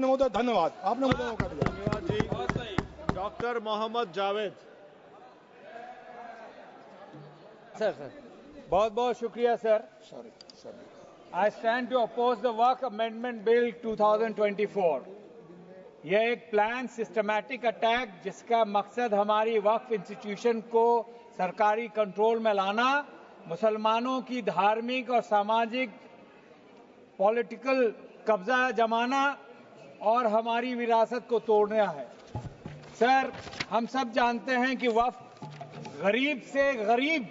महोदय धन्यवाद, आपने मुझे मौका दिया। धन्यवाद जी। डॉक्टर मोहम्मद जावेद। सर बहुत बहुत शुक्रिया sir. I stand to oppose the Waqf amendment bill 2024। यह एक प्लान सिस्टमैटिक अटैक जिसका मकसद हमारी वक्फ इंस्टीट्यूशन को सरकारी कंट्रोल में लाना, मुसलमानों की धार्मिक और सामाजिक पॉलिटिकल कब्जा जमाना और हमारी विरासत को तोड़ना है। सर, हम सब जानते हैं कि वक्फ गरीब से गरीब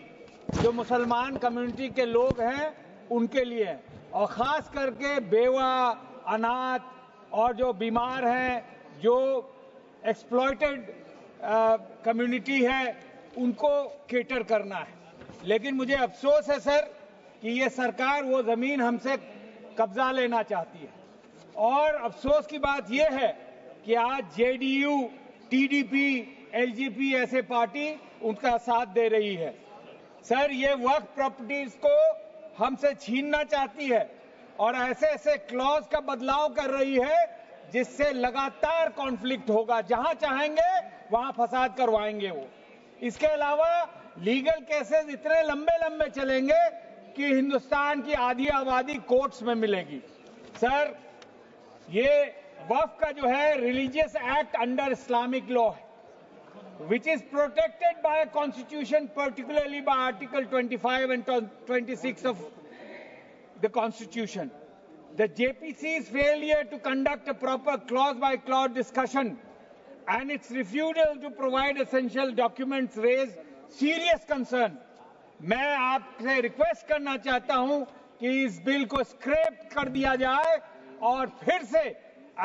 जो मुसलमान कम्युनिटी के लोग हैं उनके लिए है, और ख़ास करके बेवा, अनाथ और जो बीमार हैं, जो एक्सप्लॉयटेड कम्युनिटी है, उनको केटर करना है। लेकिन मुझे अफसोस है सर कि ये सरकार वो ज़मीन हमसे कब्जा लेना चाहती है, और अफसोस की बात यह है कि आज जेडीयू, टीडीपी, एलजेपी ऐसे पार्टी उनका साथ दे रही है। सर, ये वक्फ प्रॉपर्टीज को हमसे छीनना चाहती है और ऐसे ऐसे क्लॉज का बदलाव कर रही है जिससे लगातार कॉन्फ्लिक्ट होगा। जहां चाहेंगे वहां फसाद करवाएंगे वो। इसके अलावा लीगल केसेस इतने लंबे लंबे चलेंगे कि हिंदुस्तान की आधी आबादी कोर्ट्स में मिलेगी। सर, ये वक्फ का जो है religious act under Islamic law है, which is protected by a constitution, particularly by Article 25 and 26 of the Constitution. The JPC's failure to conduct a proper clause-by-clause discussion and its refusal to provide essential documents raise serious concern. मैं आपसे request करना चाहता हूं कि इस bill को scrap कर दिया जाए और फिर से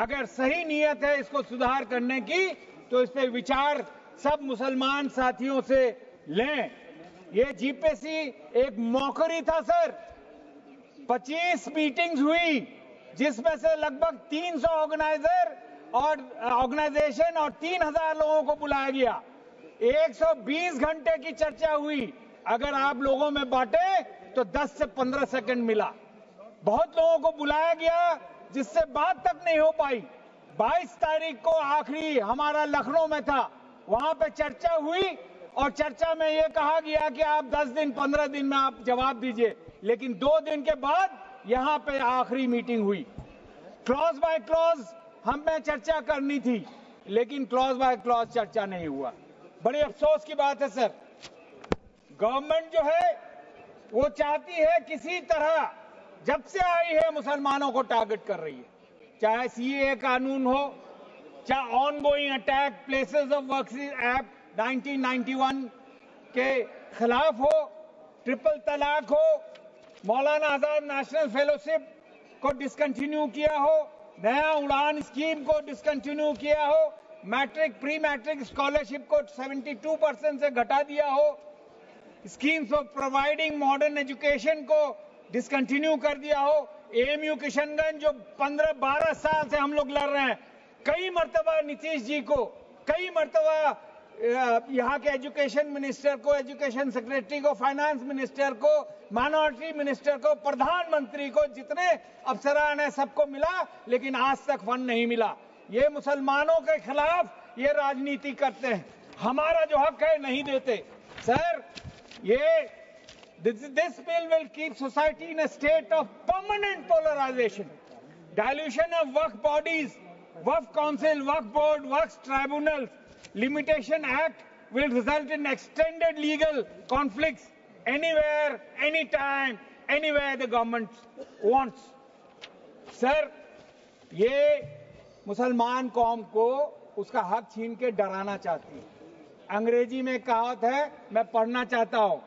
अगर सही नीयत है इसको सुधार करने की तो इस पे विचार सब मुसलमान साथियों से लें। ये जीपीसी एक मौकरी था सर। 25 मीटिंग्स हुई जिसमें से लगभग 300 ऑर्गेनाइजेशन और 3000 लोगों को बुलाया गया। 120 घंटे की चर्चा हुई। अगर आप लोगों में बांटे तो 10 से 15 सेकंड मिला। बहुत लोगों को बुलाया गया जिससे बात तक नहीं हो पाई। 22 तारीख को आखिरी हमारा लखनऊ में था, वहां पे चर्चा हुई और चर्चा में यह कहा गया कि आप 10 दिन 15 दिन में आप जवाब दीजिए, लेकिन 2 दिन के बाद यहां पे आखिरी मीटिंग हुई। क्लॉज बाय क्लॉज हमें चर्चा करनी थी, लेकिन क्लॉज बाय क्लॉज चर्चा नहीं हुआ। बड़ी अफसोस की बात है सर। गवर्नमेंट जो है वो चाहती है किसी तरह, जब से आई है मुसलमानों को टारगेट कर रही है, चाहे सीएए कानून हो, चाहे ongoing attack places of work act 1991 के खिलाफ हो, ट्रिपल तलाक हो, मौलाना आजाद नेशनल फेलोशिप को डिसकंटिन्यू किया हो, नया उड़ान स्कीम को डिसकंटिन्यू किया हो, मैट्रिक प्री मैट्रिक स्कॉलरशिप को 72% से घटा दिया हो, schemes of providing modern education को डिसकंटिन्यू कर दिया हो। एएमयू किशनगंज जो 15-12 साल से हम लोग लड़ रहे हैं, कई मर्तबा नीतीश जी को, कई मर्तबा यहाँ के एजुकेशन मिनिस्टर को, एजुकेशन सेक्रेटरी को, फाइनेंस मिनिस्टर को, माइनॉरिटी मिनिस्टर को, प्रधानमंत्री को, जितने अफसरान है सबको मिला, लेकिन आज तक फंड नहीं मिला। ये मुसलमानों के खिलाफ ये राजनीति करते हैं, हमारा जो हक है नहीं देते। Sir, this bill will keep society in a state of permanent polarization. Dilution of work bodies, Waqf Council, Waqf Board, Waqf Tribunals, Limitation Act will result in extended legal conflicts anywhere, anytime, anywhere the government wants. Sir, ये मुसलमान कौम को उसका हक छीन के डराना चाहती है। अंग्रेजी में कहावत है, मैं पढ़ना चाहता हूं,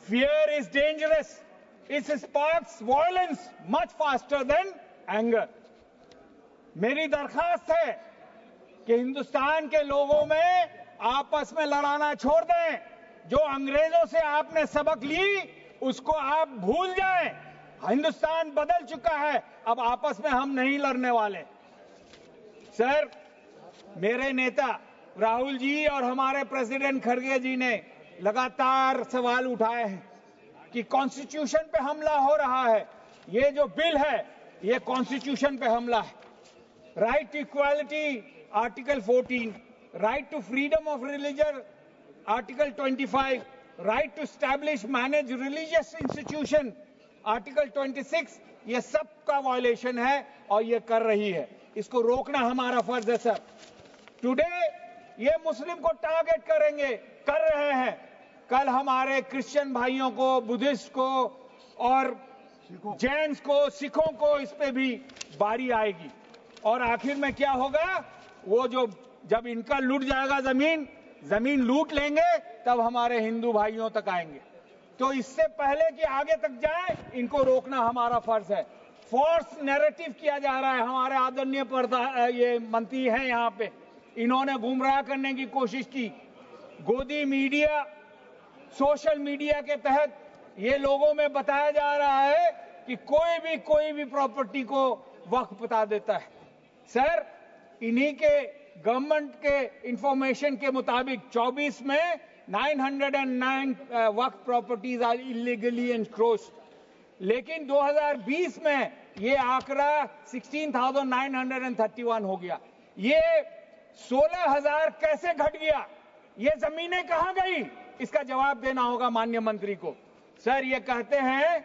Fear is dangerous. It sparks violence much faster than anger. मेरी दरखास्त है कि हिंदुस्तान के लोगों में आपस में लड़ाना छोड़ दें। जो अंग्रेजों से आपने सबक ली उसको आप भूल जाएं। हिंदुस्तान बदल चुका है, अब आपस में हम नहीं लड़ने वाले। सर, मेरे नेता राहुल जी और हमारे प्रेसिडेंट खड़गे जी ने लगातार सवाल उठाए हैं कि कॉन्स्टिट्यूशन पे हमला हो रहा है। ये जो बिल है ये कॉन्स्टिट्यूशन पे हमला है। right to equality, Article 14, right to freedom of religion, Article 25, right to establish, manage religious institution, Article 26, ये सब का वायलेशन है और ये कर रही है. इसको रोकना हमारा फर्ज है सर. टुडे ये मुस्लिम को टारगेट करेंगे, कर रहे हैं. कल हमारे क्रिश्चियन भाइयों को, बुद्धिस्ट को और जैन्स को, सिखों को इस पे भी बारी आएगी. और आखिर में क्या होगा, वो जो जब इनका लूट जाएगा जमीन लूट लेंगे, तब हमारे हिंदू भाइयों तक आएंगे. तो इससे पहले कि आगे तक जाए, इनको रोकना हमारा फर्ज है. फोर्स नैरेटिव किया जा रहा है. हमारे आदरणीय ये मंत्री हैं यहाँ पे, इन्होंने गुमराह करने की कोशिश की. गोदी मीडिया, सोशल मीडिया के तहत ये लोगों में बताया जा रहा है कि कोई भी प्रॉपर्टी को वक्फ बता देता है. सर, इन्हीं के गवर्नमेंट के इंफॉर्मेशन के मुताबिक 24 में 909 वक्फ प्रॉपर्टीज आर इलीगली एनक्रोच्ड. लेकिन 2020 में ये आंकड़ा 16,931 हो गया. ये 16,000 कैसे घट गया? ये जमीनें कहां गई? इसका जवाब देना होगा माननीय मंत्री को. सर, ये कहते हैं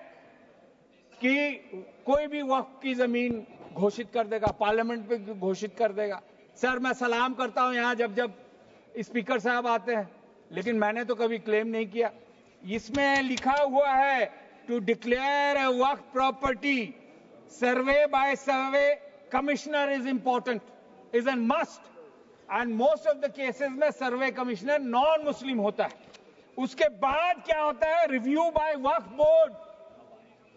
कि कोई भी वक्फ की जमीन घोषित कर देगा, पार्लियामेंट पे घोषित कर देगा. सर, मैं सलाम करता हूं यहां जब स्पीकर साहब आते हैं, लेकिन मैंने तो कभी क्लेम नहीं किया. इसमें लिखा हुआ है to declare a Waqf property, survey by survey commissioner is important, is an must. And most of the cases में सर्वे कमिश्नर नॉन मुस्लिम होता है. उसके बाद क्या होता है? Review by Waqf board.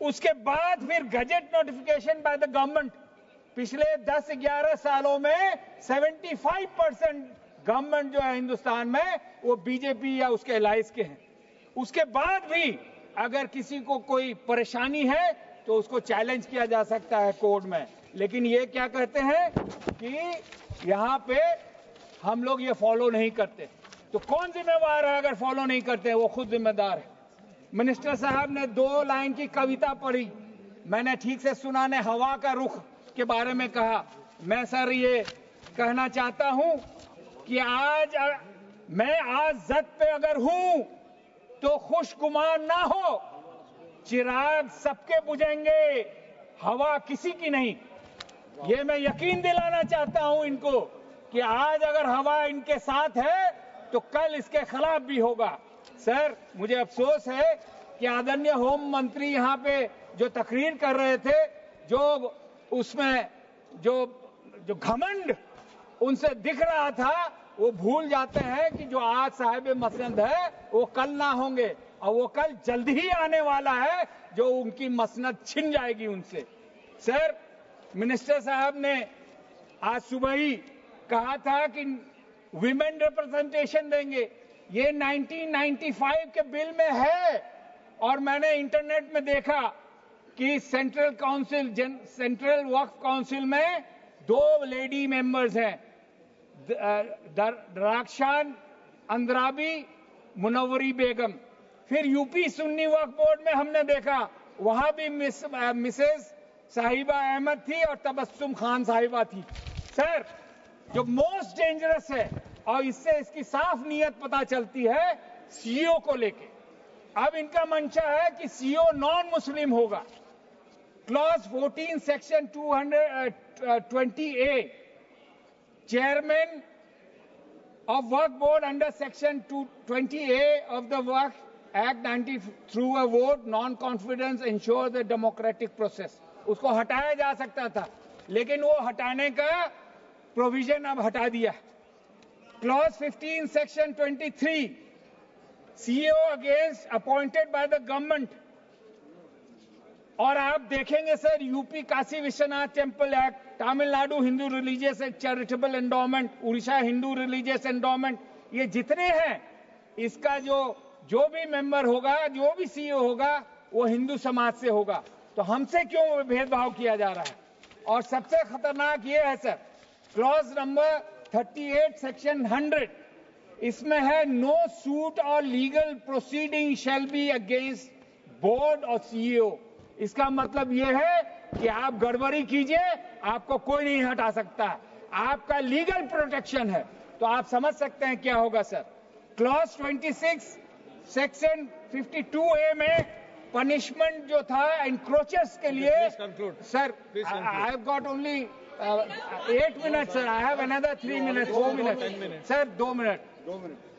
उसके बाद फिर gazette notification by the government. पिछले 10-11 सालों में 75% गवर्नमेंट जो है हिंदुस्तान में, वो बीजेपी या उसके अलायंस के हैं. उसके बाद भी अगर किसी को कोई परेशानी है तो उसको चैलेंज किया जा सकता है कोर्ट में. लेकिन ये क्या कहते हैं कि यहाँ पे हम लोग ये फॉलो नहीं करते. तो कौन जिम्मेवार है अगर फॉलो नहीं करते? वो खुद जिम्मेदार है. मिनिस्टर साहब ने 2 लाइन की कविता पढ़ी, मैंने ठीक से सुना ने हवा का रुख के बारे में कहा. मैं सर ये कहना चाहता हूं कि मैं आज जद पे अगर हूं तो खुशगुमान ना हो. चिराग सबके बुझेंगे, हवा किसी की नहीं. ये मैं यकीन दिलाना चाहता हूं इनको कि आज अगर हवा इनके साथ है तो कल इसके खिलाफ भी होगा. सर, मुझे अफसोस है कि आदरणीय होम मंत्री यहाँ पे जो तकरीर कर रहे थे, जो उसमें जो घमंड उनसे दिख रहा था, वो भूल जाते हैं कि जो आज साहिब मसनद है वो कल ना होंगे, और वो कल जल्द ही आने वाला है जो उनकी मसनद छिन जाएगी उनसे. सर, मिनिस्टर साहब ने आज सुबह ही कहा था कि विमेन रिप्रेजेंटेशन देंगे. ये 1995 के बिल में है, और मैंने इंटरनेट में देखा कि सेंट्रल वक्फ काउंसिल में 2 लेडी मेंबर्स हैं, दराक्षान अंद्राबी, मुनव्वरी बेगम. फिर यूपी सुन्नी वक्फ बोर्ड में हमने देखा, वहां भी मिसेस साहिबा अहमद थी और तबस्सुम खान साहिबा थी. सर, जो मोस्ट डेंजरस है, और इससे इसकी साफ नीयत पता चलती है, सीईओ को लेके. अब इनका मंशा है कि सीईओ नॉन मुस्लिम होगा. Clause 14 section 220A, chairman of work board under section 220A of the Work Act 90 through a vote non-confidence ensure the democratic process. उसको हटाया जा सकता था, लेकिन वो हटाने का प्रोविजन अब हटा दिया. Clause 15 section 23, CEO against appointed by the government. और आप देखेंगे sir, UP Kashi Vishwanath temple act, Tamil Nadu Hindu religious charitable endowment, Orissa Hindu religious endowment, ये जितने हैं, इसका जो भी मेंबर होगा, जो भी सीईओ होगा, वो हिंदू समाज से होगा. तो हमसे क्यों भेदभाव किया जा रहा है? और सबसे खतरनाक ये है सर, क्लॉज नंबर 38 सेक्शन 100, इसमें है नो सूट और legal proceeding shall be against board और सीईओ. इसका मतलब ये है कि आप गड़बड़ी कीजिए, आपको कोई नहीं हटा सकता, आपका लीगल प्रोटेक्शन है। तो आप समझ सकते हैं क्या होगा सर। क्लॉज 26 सेक्शन 52A में पनिशमेंट जो था एनक्रोचर्स के लिए, sir I have got only 8 minute sir, I have another 3 minute 4 minute sir, 2 minute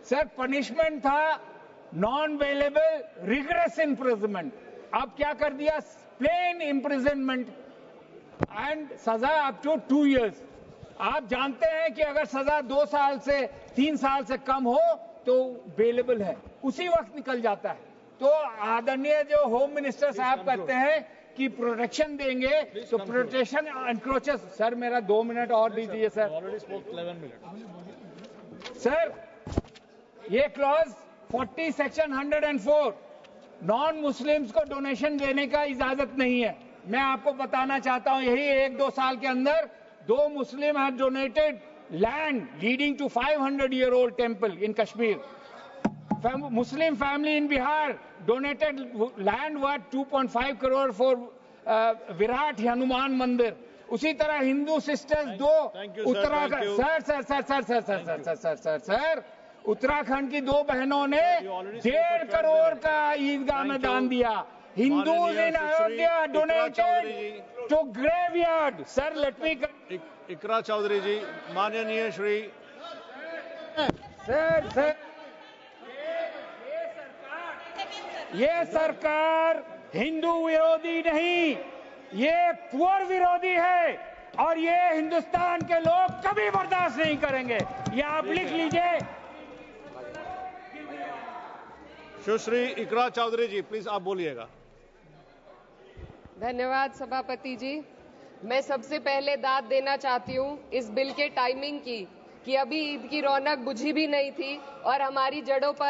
sir. Punishment था नॉन वेलेबल रिग्रेस इम्प्रिजनमेंट, अब क्या कर दिया प्लेन इम्प्रिजनमेंट एंड सजा अप टू 2 years। आप जानते हैं कि अगर सजा 2 साल से 3 साल से कम हो तो बेलेबल है, उसी वक्त निकल जाता है। तो आदरणीय जो होम मिनिस्टर साहब कहते हैं कि प्रोटेक्शन देंगे, तो प्रोटेक्शन एनक्रोचर्स, सर मेरा 2 मिनट और दीजिए सर। सर ये क्लॉज 40 सेक्शन 104 नॉन मुस्लिम्स को डोनेशन देने का इजाजत नहीं है। मैं आपको बताना चाहता हूं, यही 1-2 साल के अंदर 2 Muslim have donated land leading to 500-year-old temple in Kashmir. Muslim family in Bihar donated land worth 2.5 crore for Virat Hanuman Mandir। उसी तरह हिंदू सिस्टर्स 2 उत्तराखंड, सर उत्तराखंड की 2 बहनों ने 1.5 करोड़ का ईदगाह में दान दिया। Hindus in Ayodhya donated to graveyard. Sir let me, Iqra Chaudhary ji, माननीय श्री सर ये सरकार हिंदू विरोधी नहीं, ये पुअर विरोधी है, और ये हिंदुस्तान के लोग कभी बर्दाश्त नहीं करेंगे। ये आप लिख लीजिए। सुश्री इकरा चौधरी जी, प्लीज आप बोलिएगा। धन्यवाद सभापति जी। मैं सबसे पहले दाद देना चाहती हूँ इस बिल के टाइमिंग की, कि अभी ईद की रौनक बुझी भी नहीं थी और हमारी जड़ों पर